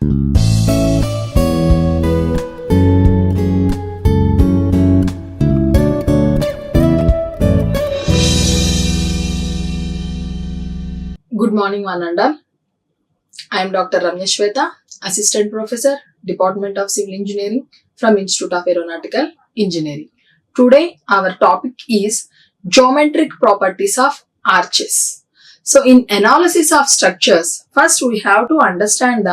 Good morning, one and all. I am Dr. Ramya Swetha, Assistant Professor, Department of Civil Engineering from Institute of Aeronautical Engineering. Today, our topic is geometric properties of arches. So, in analysis of structures, first we have to understand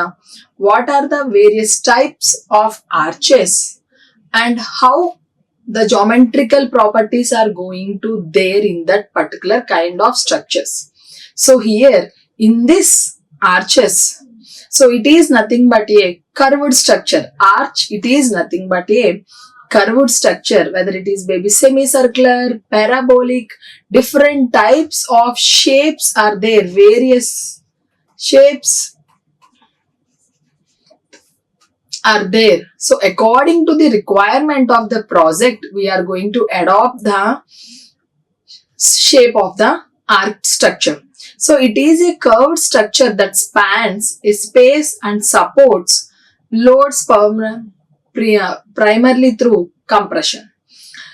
what are the various types of arches and how the geometrical properties are going to there in that particular kind of structures. So here in this arches, so it is nothing but a curved structure. Arch, it is nothing but a curved structure, whether it is maybe semicircular, parabolic, different types of shapes are there, various shapes are there. So according to the requirement of the project, we are going to adopt the shape of the arch structure. So it is a curved structure that spans a space and supports loads primarily through compression.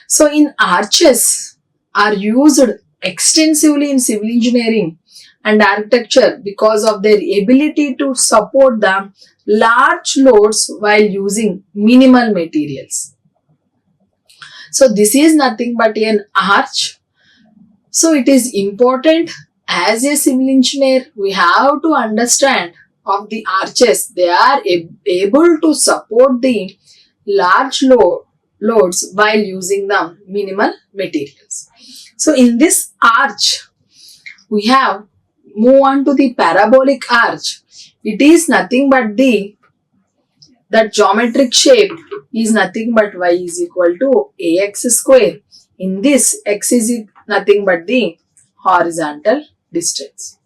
So in arches are used extensively in civil engineering and architecture because of their ability to support the large loads while using minimal materials. So this is nothing but an arch. So it is important. As a civil engineer, we have to understand of the arches. They are able to support the large loads while using the minimal materials. So in this arch, we have move on to the parabolic arch. It is nothing but that geometric shape is nothing but y is equal to ax square. In this, x is nothing but the horizontal distance.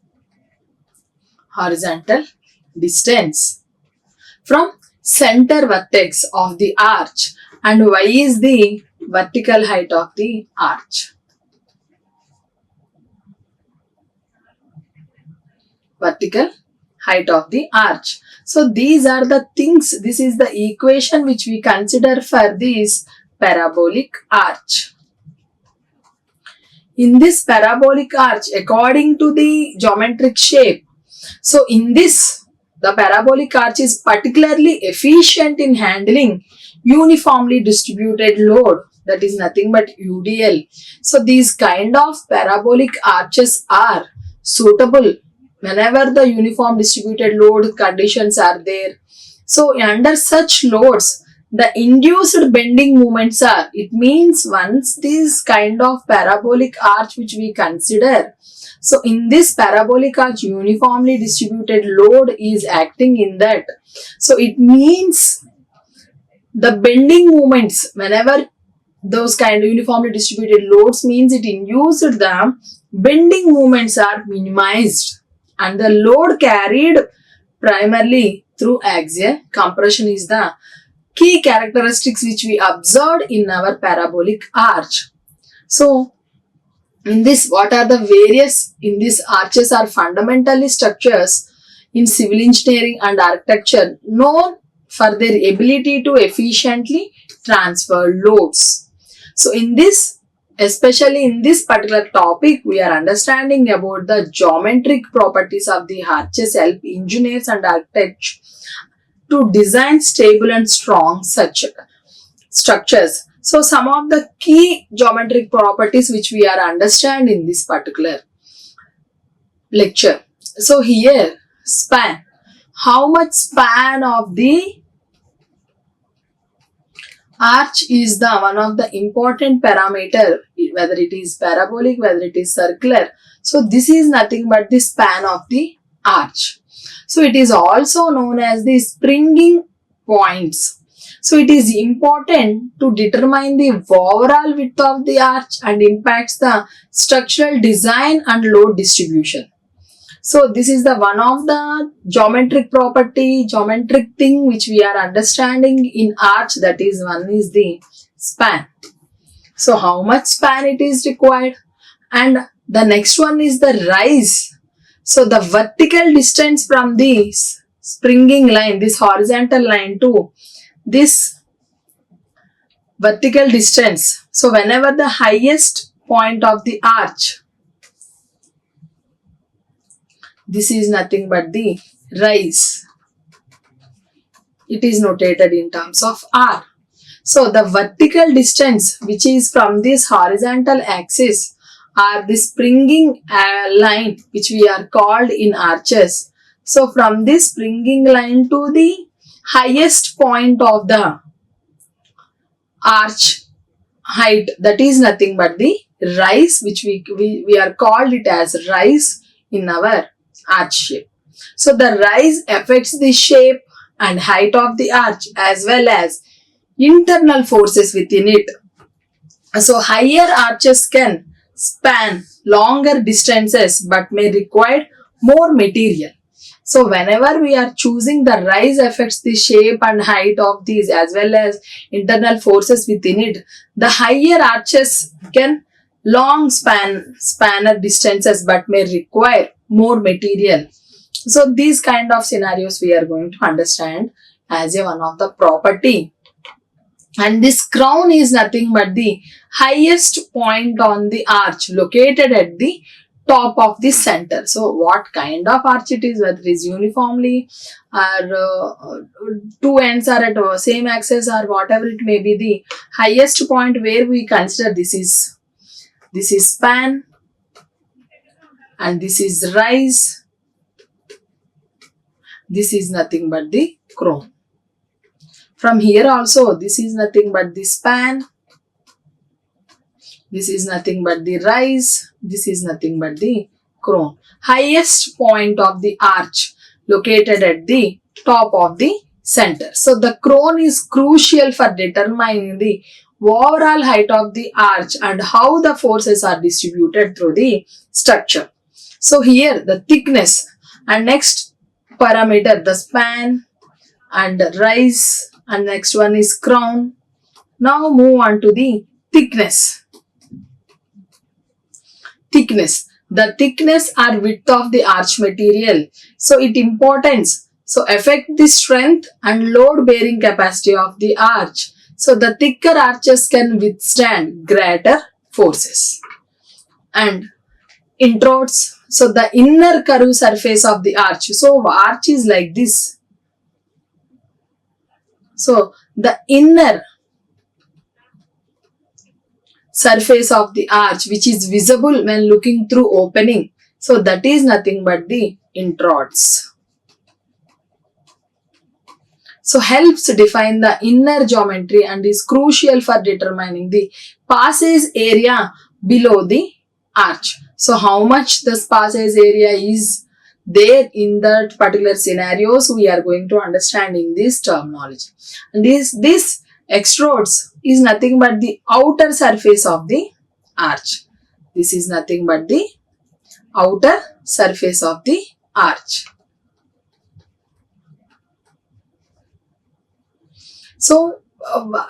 Horizontal distance from center vertex of the arch, and y is the vertical height of the arch. Vertical height of the arch. So these are the things, this is the equation which we consider for this parabolic arch. In this parabolic arch, according to the geometric shape, so in this, the parabolic arch is particularly efficient in handling uniformly distributed load, that is nothing but UDL. So these kind of parabolic arches are suitable whenever the uniform distributed load conditions are there. So under such loads, the induced bending moments are, it means once this kind of parabolic arch which we consider, so in this parabolic arch uniformly distributed load is acting in that. So it means the bending moments, whenever those kind of uniformly distributed loads means it induced the bending moments are minimized and the load carried primarily through axial compression is the key characteristics which we observed in our parabolic arch. So, in this, what are the various, in these arches are fundamentally structures in civil engineering and architecture known for their ability to efficiently transfer loads. So, in this, especially in this particular topic, we are understanding about the geometric properties of the arches help engineers and architects to design stable and strong such structures. So some of the key geometric properties which we are understanding in this particular lecture. So here, span. How much span of the arch is the one of the important parameter, whether it is parabolic, whether it is circular. So this is nothing but the span of the arch. So it is also known as the springing points. So it is important to determine the overall width of the arch and impacts the structural design and load distribution. So this is the one of the geometric property, geometric thing which we are understanding in arch, that is one is the span. So how much span it is required, and the next one is the rise. So the vertical distance from the springing line, this horizontal line to this vertical distance. So whenever the highest point of the arch, this is nothing but the rise. It is notated in terms of r. So the vertical distance which is from this horizontal axis are the springing line which we are called in arches. So from this springing line to the highest point of the arch height, that is nothing but the rise, which we are called it as rise in our arch shape. So the rise affects the shape and height of the arch as well as internal forces within it. So higher arches can span longer distances but may require more material. So whenever we are choosing the rise affects the shape and height of these as well as internal forces within it, the higher arches can long spanner distances but may require more material. So these kind of scenarios we are going to understand as a one of the property. And this crown is nothing but the highest point on the arch located at the top of the center. So what kind of arch it is, whether it is uniformly or two ends are at same axis or whatever it may be, the highest point where we consider this is span and this is rise. This is nothing but the crown. From here also, this is nothing but the span. This is nothing but the rise. This is nothing but the crown. Highest point of the arch located at the top of the center. So the crown is crucial for determining the overall height of the arch and how the forces are distributed through the structure. So here the thickness and next parameter, the span and rise, and next one is crown. Now move on to the thickness. The thickness or width of the arch material. So its importance. So affect the strength and load bearing capacity of the arch. So the thicker arches can withstand greater forces. And introits. So the inner curved surface of the arch. So arch is like this. So the inner surface of the arch which is visible when looking through opening. So that is nothing but the introits. So helps define the inner geometry and is crucial for determining the passage area below the arch. So how much this passage area is there in that particular scenarios we are going to understand in this terminology. And this extrudes is nothing but the outer surface of the arch. This is nothing but the outer surface of the arch. So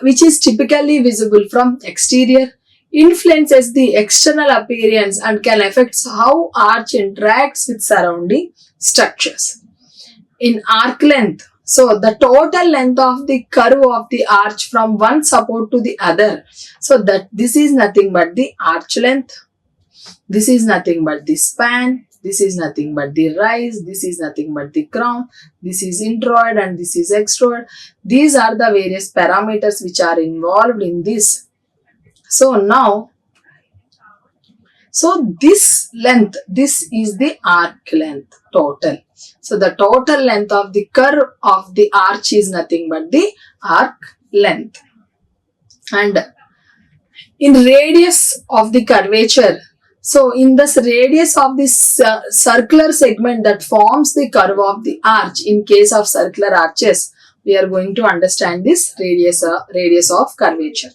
which is typically visible from exterior, influences the external appearance and can affect how arch interacts with surrounding structures. In arc length, so the total length of the curve of the arch from one support to the other. So that this is nothing but the arch length. This is nothing but the span. This is nothing but the rise. This is nothing but the crown. This is introid and this is extrude. These are the various parameters which are involved in this. So now, so this length, this is the arc length total. So the total length of the curve of the arch is nothing but the arc length. And in radius of the curvature, so in this radius of this circular segment that forms the curve of the arch, in case of circular arches, we are going to understand this radius of curvature.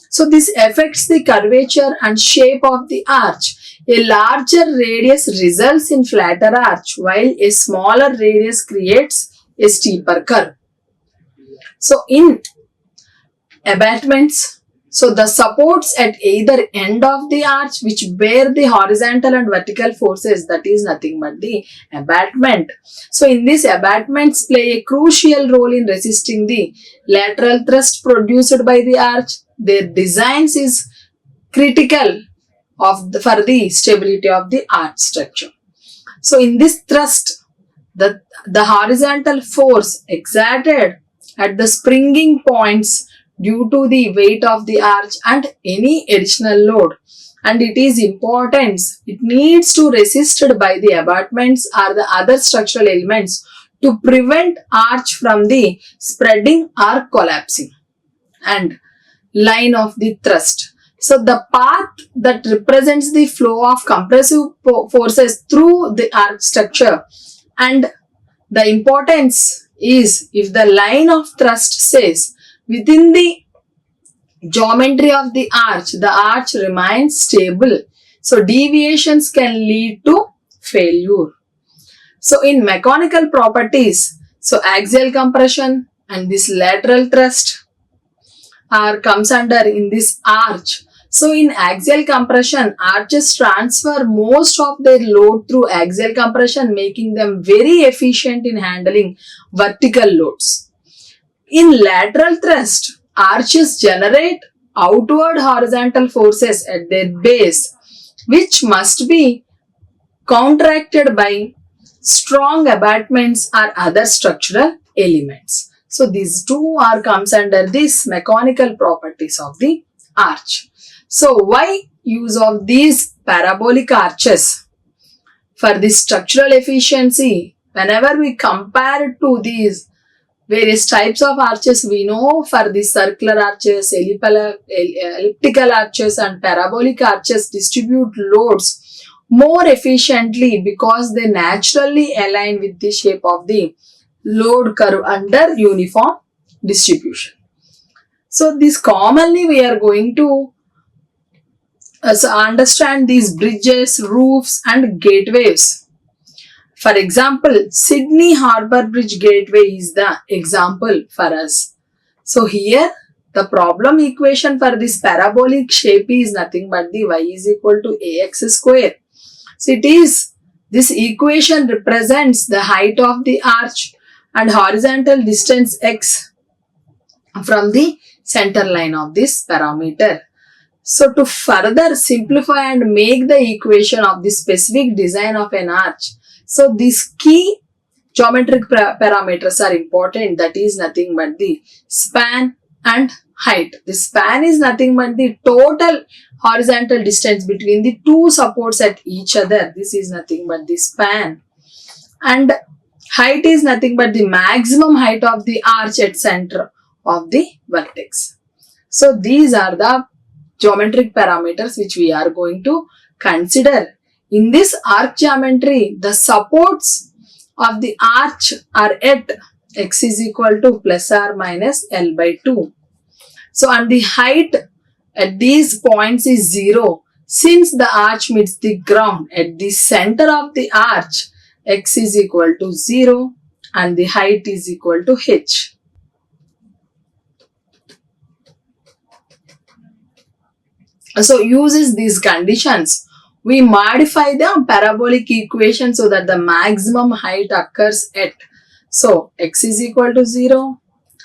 So this affects the curvature and shape of the arch. A larger radius results in flatter arch, while a smaller radius creates a steeper curve. So in abatements, So the supports at either end of the arch which bear the horizontal and vertical forces, that is nothing but the abutment. So in this, abutments play a crucial role in resisting the lateral thrust produced by the arch. Their designs is critical for the stability of the arch structure. So in this thrust, the horizontal force exerted at the springing points due to the weight of the arch and any additional load, and it is important, it needs to resisted by the abutments or the other structural elements to prevent arch from the spreading or collapsing. And line of the thrust, so the path that represents the flow of compressive forces through the arch structure, and the importance is if the line of thrust says within the geometry of the arch remains stable. So deviations can lead to failure. So in mechanical properties, so axial compression and this lateral thrust comes under in this arch. So in axial compression, arches transfer most of their load through axial compression, making them very efficient in handling vertical loads. In lateral thrust, arches generate outward horizontal forces at their base, which must be counteracted by strong abutments or other structural elements. So these two comes under this mechanical properties of the arch. So why use of these parabolic arches? For the structural efficiency, whenever we compare to these various types of arches, we know for the circular arches, elliptical arches and parabolic arches distribute loads more efficiently because they naturally align with the shape of the load curve under uniform distribution. So this commonly we are going to understand these bridges, roofs and gateways. For example, Sydney Harbour Bridge Gateway is the example for us. So here the problem equation for this parabolic shape is nothing but the y is equal to ax square. So it is, this equation represents the height of the arch and horizontal distance x from the center line of this parameter. So to further simplify and make the equation of the specific design of an arch, so these key geometric parameters are important, that is nothing but the span and height. The span is nothing but the total horizontal distance between the two supports at each other. This is nothing but the span. And height is nothing but the maximum height of the arch at center of the vertex. So these are the geometric parameters which we are going to consider. In this arch geometry, the supports of the arch are at x is equal to plus or minus L by 2. So and the height at these points is 0. Since the arch meets the ground at the center of the arch, x is equal to 0 and the height is equal to h. So uses these conditions, we modify the parabolic equation so that the maximum height occurs at, so x is equal to 0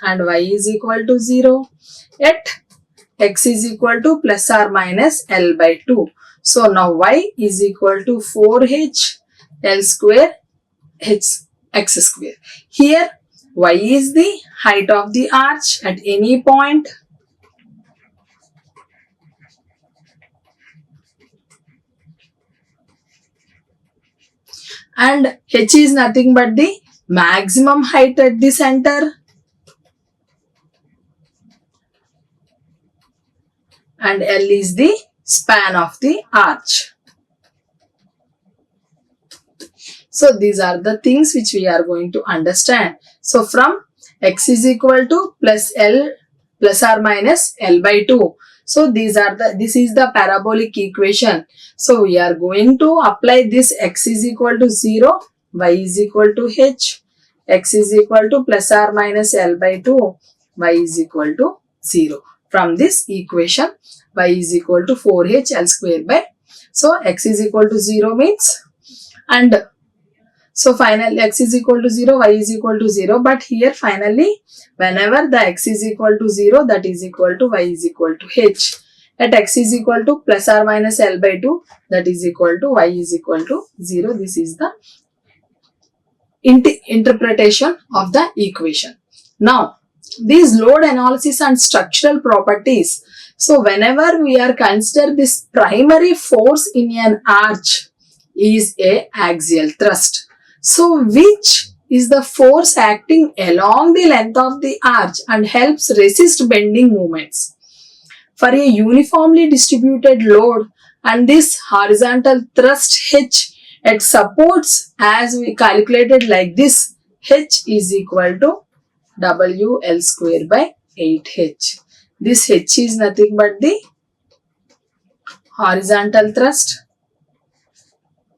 and y is equal to 0 at x is equal to plus or minus L by 2. So now y is equal to 4h L square h x square. Here y is the height of the arch at any point, and h is nothing but the maximum height at the center, and L is the span of the arch. So these are the things which we are going to understand. So from x is equal to plus or minus L by 2. So this is the parabolic equation. So we are going to apply this x is equal to 0, y is equal to h, x is equal to plus or minus L by 2, y is equal to 0. from this equation. Y is equal to 4h L square by, so x is equal to 0 means, and so finally x is equal to 0, y is equal to 0, but here finally whenever the x is equal to 0, that is equal to y is equal to h. At x is equal to plus or minus L by 2, that is equal to y is equal to 0. This is the interpretation of the equation. Now, these load analysis and structural properties. So, whenever we are consider this primary force in an arch is a axial thrust. So, which is the force acting along the length of the arch and helps resist bending movements. For a uniformly distributed load and this horizontal thrust H, it supports as we calculated like this, H is equal to WL square by 8H. This H is nothing but the horizontal thrust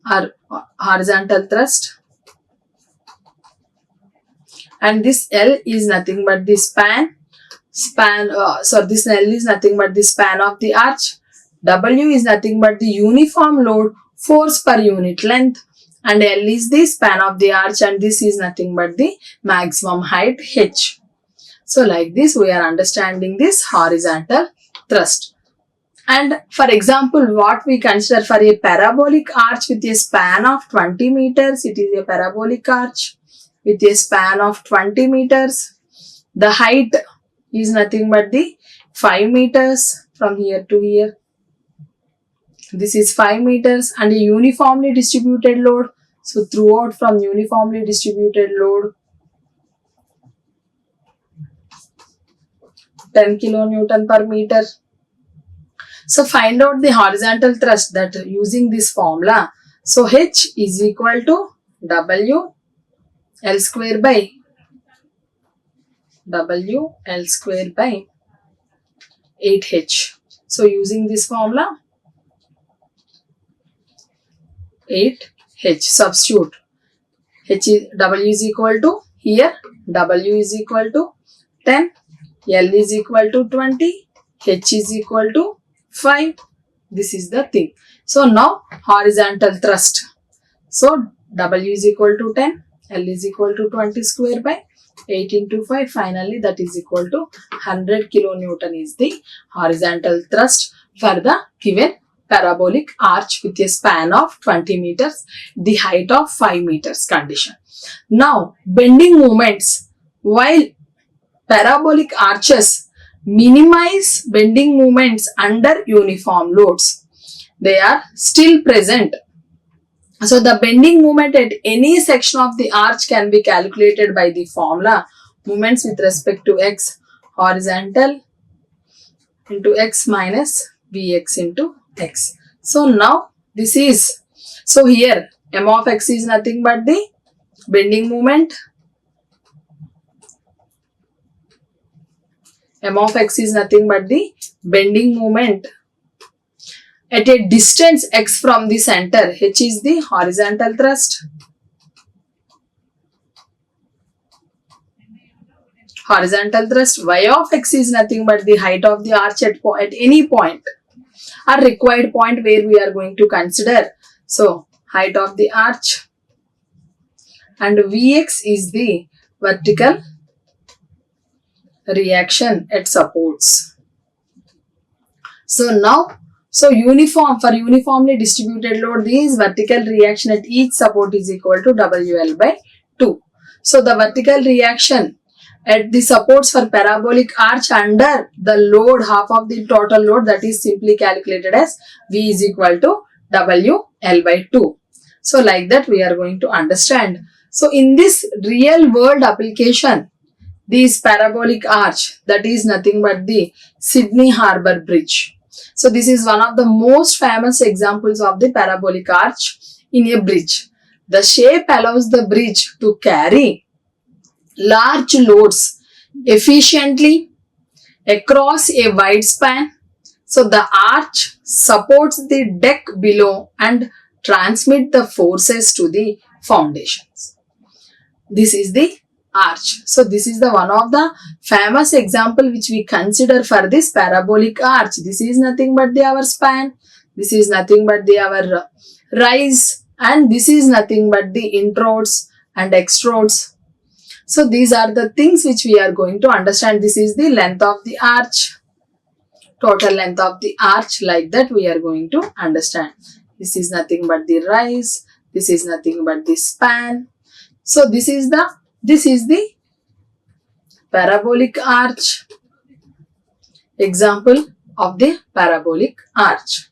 or horizontal thrust, and this L is nothing but the this L is nothing but the span of the arch. W is nothing but the uniform load force per unit length, and L is the span of the arch, and this is nothing but the maximum height H. So like this we are understanding this horizontal thrust. And for example, what we consider for a parabolic arch with a span of 20 meters, it is a parabolic arch with a span of 20 meters. The height is nothing but the 5 meters from here to here. This is 5 meters and a uniformly distributed load. So throughout from uniformly distributed load 10 kilonewton per meter. So find out the horizontal thrust that using this formula. So H is equal to W L square by 8H. So using this formula 8H, substitute W is equal to, here W is equal to 10, L is equal to 20, H is equal to 5. This is the thing. So now horizontal thrust. So W is equal to 10, L is equal to 20 square by 8 into 5. Finally that is equal to 100 kilonewton is the horizontal thrust for the given parabolic arch with a span of 20 meters, the height of 5 meters condition. Now bending moments. While parabolic arches minimize bending moments under uniform loads, they are still present. So the bending moment at any section of the arch can be calculated by the formula moments with respect to x, horizontal into x minus Vx into x. So now this is, so here m of x is nothing but the bending moment. M of x is nothing but the bending moment at a distance x from the center. H is the horizontal thrust. Horizontal thrust. Y of x is nothing but the height of the arch at any point or required point where we are going to consider. So height of the arch, and Vx is the vertical reaction it supports. So now, so uniformly distributed load, this vertical reaction at each support is equal to WL by 2. So the vertical reaction at the supports for parabolic arch under the load, half of the total load, that is simply calculated as V is equal to WL by 2. So like that we are going to understand. So in this real world application, this parabolic arch, that is nothing but the Sydney Harbour Bridge. So this is one of the most famous examples of the parabolic arch in a bridge. The shape allows the bridge to carry large loads efficiently across a wide span. So the arch supports the deck below and transmit the forces to the foundations. This is the arch. So this is the one of the famous example which we consider for this parabolic arch. This is nothing but our span. This is nothing but our rise, and this is nothing but the introdes and extrodes. So these are the things which we are going to understand. This is the length of the arch, total length of the arch, like that we are going to understand. This is nothing but the rise, this is nothing but the span. So this is the parabolic arch, example of the parabolic arch.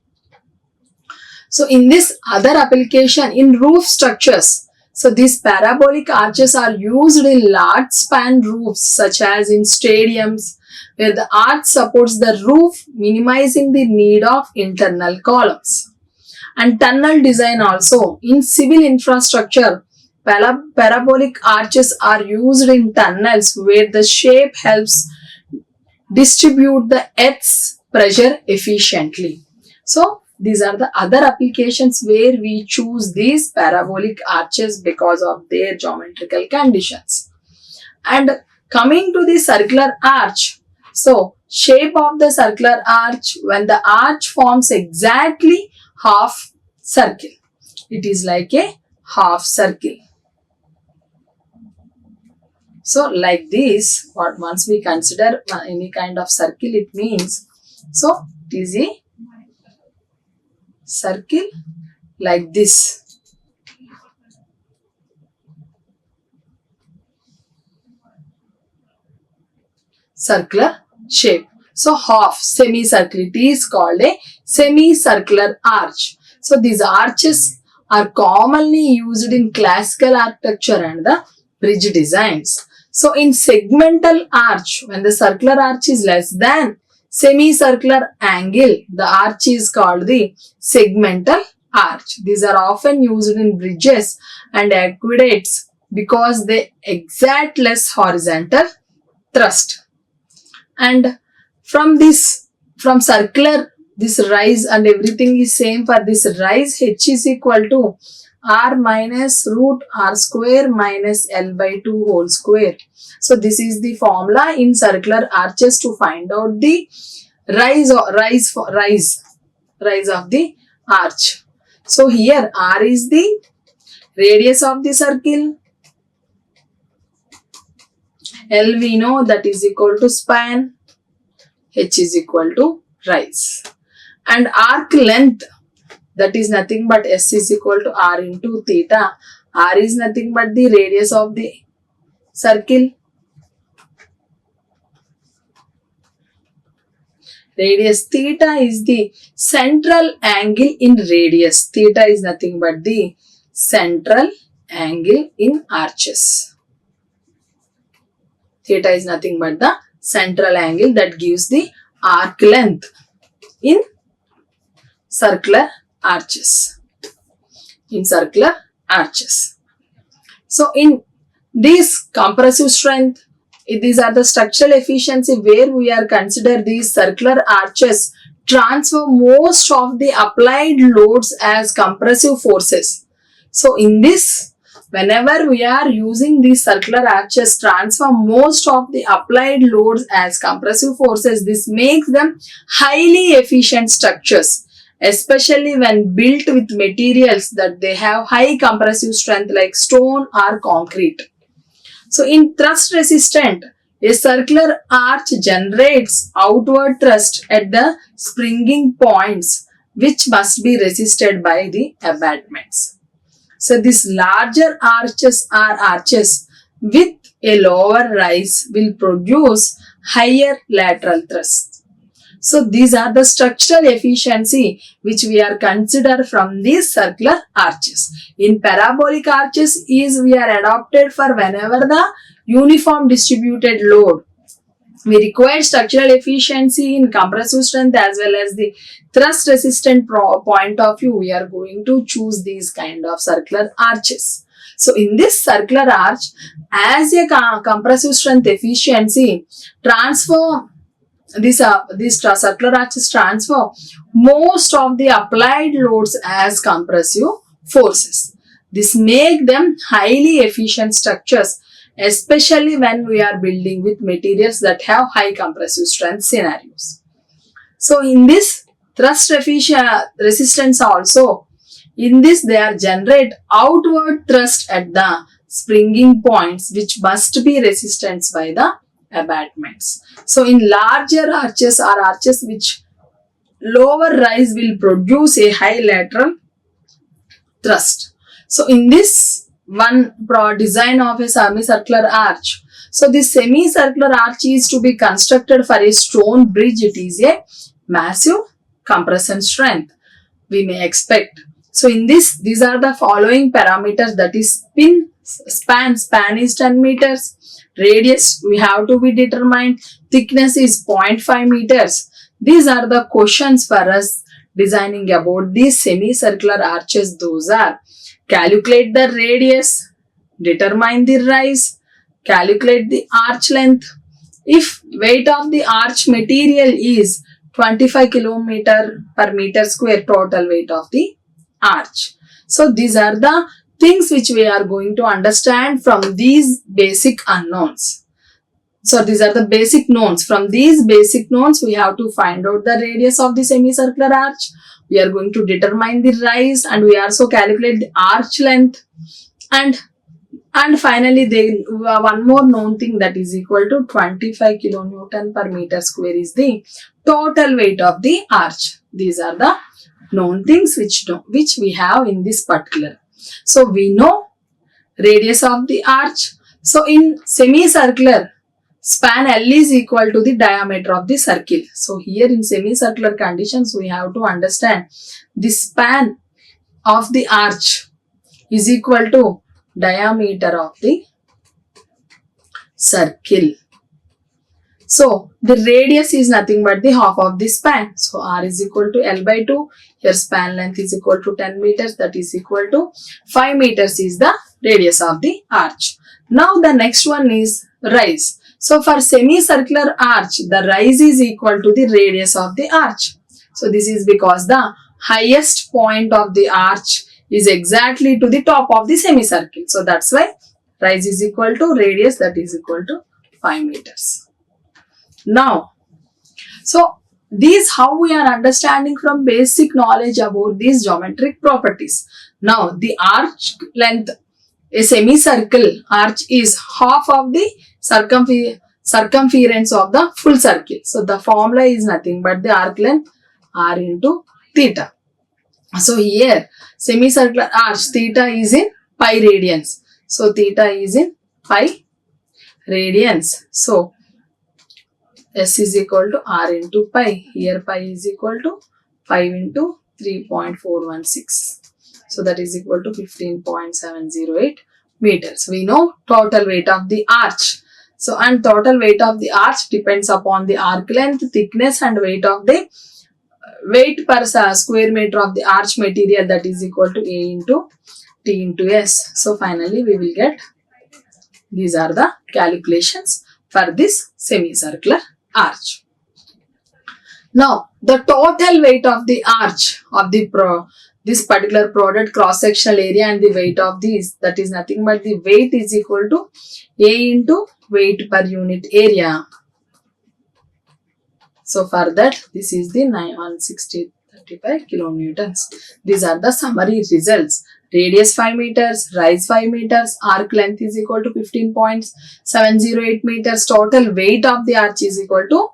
So in this other application in roof structures, so these parabolic arches are used in large span roofs such as in stadiums, where the arch supports the roof, minimizing the need of internal columns. And tunnel design also. In civil infrastructure, parabolic arches are used in tunnels where the shape helps distribute the earth's pressure efficiently. So these are the other applications where we choose these parabolic arches because of their geometrical conditions. And coming to the circular arch, so shape of the circular arch, when the arch forms exactly half circle, it is like a half circle. So like this, once we consider any kind of circle, it means, so it is a circle like this. Circular shape. So half semicircle, it is called a semicircular arch. So these arches are commonly used in classical architecture and the bridge designs. So in segmental arch, when the circular arch is less than semicircular angle, the arch is called the segmental arch. These are often used in bridges and aqueducts because they exert less horizontal thrust. And from circular, this rise and everything is same. For this rise, h is equal to r minus root r square minus l by 2 whole square. So this is the formula in circular arches to find out the rise of the arch. So here r is the radius of the circle, l we know that is equal to span, h is equal to rise, and arc length, that is nothing but s is equal to r into theta. R is nothing but the radius of the circle. Radius theta is the central angle in radius. Theta is nothing but the central angle in arches. Theta is nothing but the central angle that gives the arc length in circular arches. So in this compressive strength, these are the structural efficiency where we are consider these circular arches transfer most of the applied loads as compressive forces. So in this, whenever we are using these circular arches transfer most of the applied loads as compressive forces, this makes them highly efficient structures, especially when built with materials that they have high compressive strength like stone or concrete. So in thrust resistant, a circular arch generates outward thrust at the springing points, which must be resisted by the abutments. So these larger arches are arches with a lower rise will produce higher lateral thrust. So these are the structural efficiency which we are consider from these circular arches. In parabolic arches we are adopted for whenever the uniform distributed load. We require structural efficiency in compressive strength as well as the thrust resistant point of view. We are going to choose these kind of circular arches. So in this circular arch, as a compressive strength efficiency transfer, these circular arches transfer most of the applied loads as compressive forces. This make them highly efficient structures, especially when we are building with materials that have high compressive strength scenarios. So in this thrust resistance also, in this they are generate outward thrust at the springing points which must be resisted by the abatements. So in larger arches or arches which lower rise will produce a high lateral thrust. So in this one design of a semicircular arch, so this semicircular arch is to be constructed for a stone bridge. It is a massive compression strength we may expect. So in this, these are the following parameters, that is span is 10 meters, radius we have to be determined, thickness is 0.5 meters. These are the questions for us designing about these semicircular arches. Those are: calculate the radius, determine the rise, calculate the arch length. If weight of the arch material is 25 kg per meter square, total weight of the arch. So these are the things which we are going to understand from these basic unknowns. So these are the basic knowns. From these basic knowns, we have to find out the radius of the semicircular arch. We are going to determine the rise, and we also calculate the arch length. And finally, one more known thing, that is equal to 25 kilonewton per meter square is the total weight of the arch. These are the known things which we have in this particular. So we know radius of the arch. So in semicircular, span L is equal to the diameter of the circle. So here in semicircular conditions, we have to understand the span of the arch is equal to diameter of the circle. So the radius is nothing but the half of the span. So R is equal to L by 2. Here span length is equal to 10 meters, that is equal to 5 meters is the radius of the arch. Now the next one is rise. So for semicircular arch, the rise is equal to the radius of the arch. So this is because the highest point of the arch is exactly to the top of the semicircle. So that's why rise is equal to radius, that is equal to 5 meters. Now, so these how we are understanding from basic knowledge about these geometric properties. Now the arch length, a semicircle arch is half of the circumference of the full circle. So the formula is nothing but the arc length R into theta. So here semicircular arch, theta is in pi radians. So theta is in pi radians. So S is equal to R into pi. Here pi is equal to 5 into 3.416. So that is equal to 15.708 meters. We know total weight of the arch. So and total weight of the arch depends upon the arc length, thickness and weight of the weight per square meter of the arch material, that is equal to A into T into S. So finally we will get, these are the calculations for this semicircular arch. Now the total weight of the arch of the this particular product cross sectional area and the weight of these, that is nothing but the weight is equal to A into weight per unit area. So for that, this is the 96035 kilonewtons. These are the summary results. Radius 5 meters, rise 5 meters, arc length is equal to 15.708 meters, total weight of the arch is equal to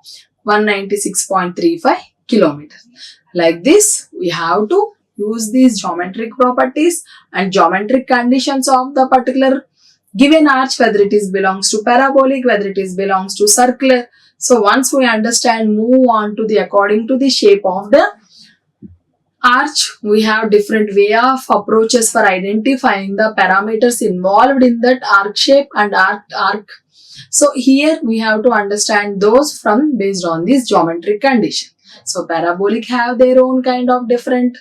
196.35 kilometers. Like this, we have to use these geometric properties and geometric conditions of the particular given arch, whether it is belongs to parabolic, whether it is belongs to circular. So once we understand, move on to the according to the shape of the arch, we have different way of approaches for identifying the parameters involved in that arc shape and arc. So here we have to understand those from based on this geometric condition. So parabolic have their own kind of different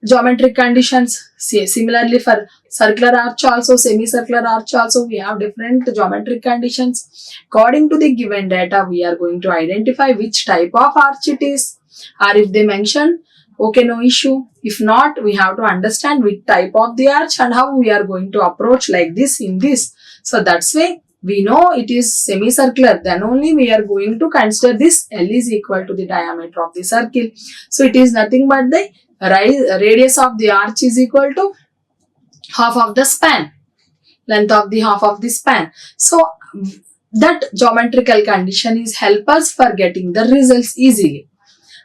geometric conditions. Similarly for circular arch also, semicircular arch also, we have different geometric conditions. According to the given data, we are going to identify which type of arch it is, or if they mention Okay, no issue. If not, we have to understand which type of the arch and how we are going to approach like this in this. So that's why we know it is semicircular. Then only we are going to consider this L is equal to the diameter of the circle. So it is nothing but the radius of the arch is equal to half of the span, length of the half of the span. So that geometrical condition is help us for getting the results easily.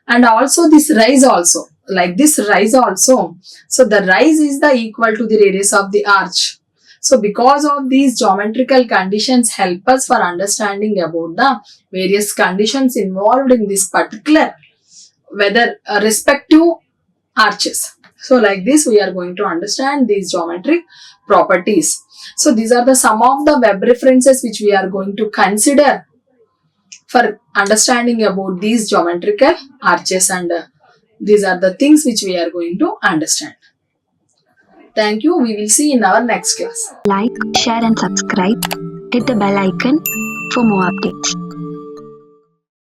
And also this rise also, like this rise also. So the rise is the equal to the radius of the arch. So because of these geometrical conditions help us for understanding about the various conditions involved in this particular whether respective arches. So like this we are going to understand these geometric properties. So these are the some of the web references which we are going to consider for understanding about these geometrical arches, and these are the things which we are going to understand. Thank you. We will see in our next class. Like, share and subscribe. Hit the bell icon for more updates.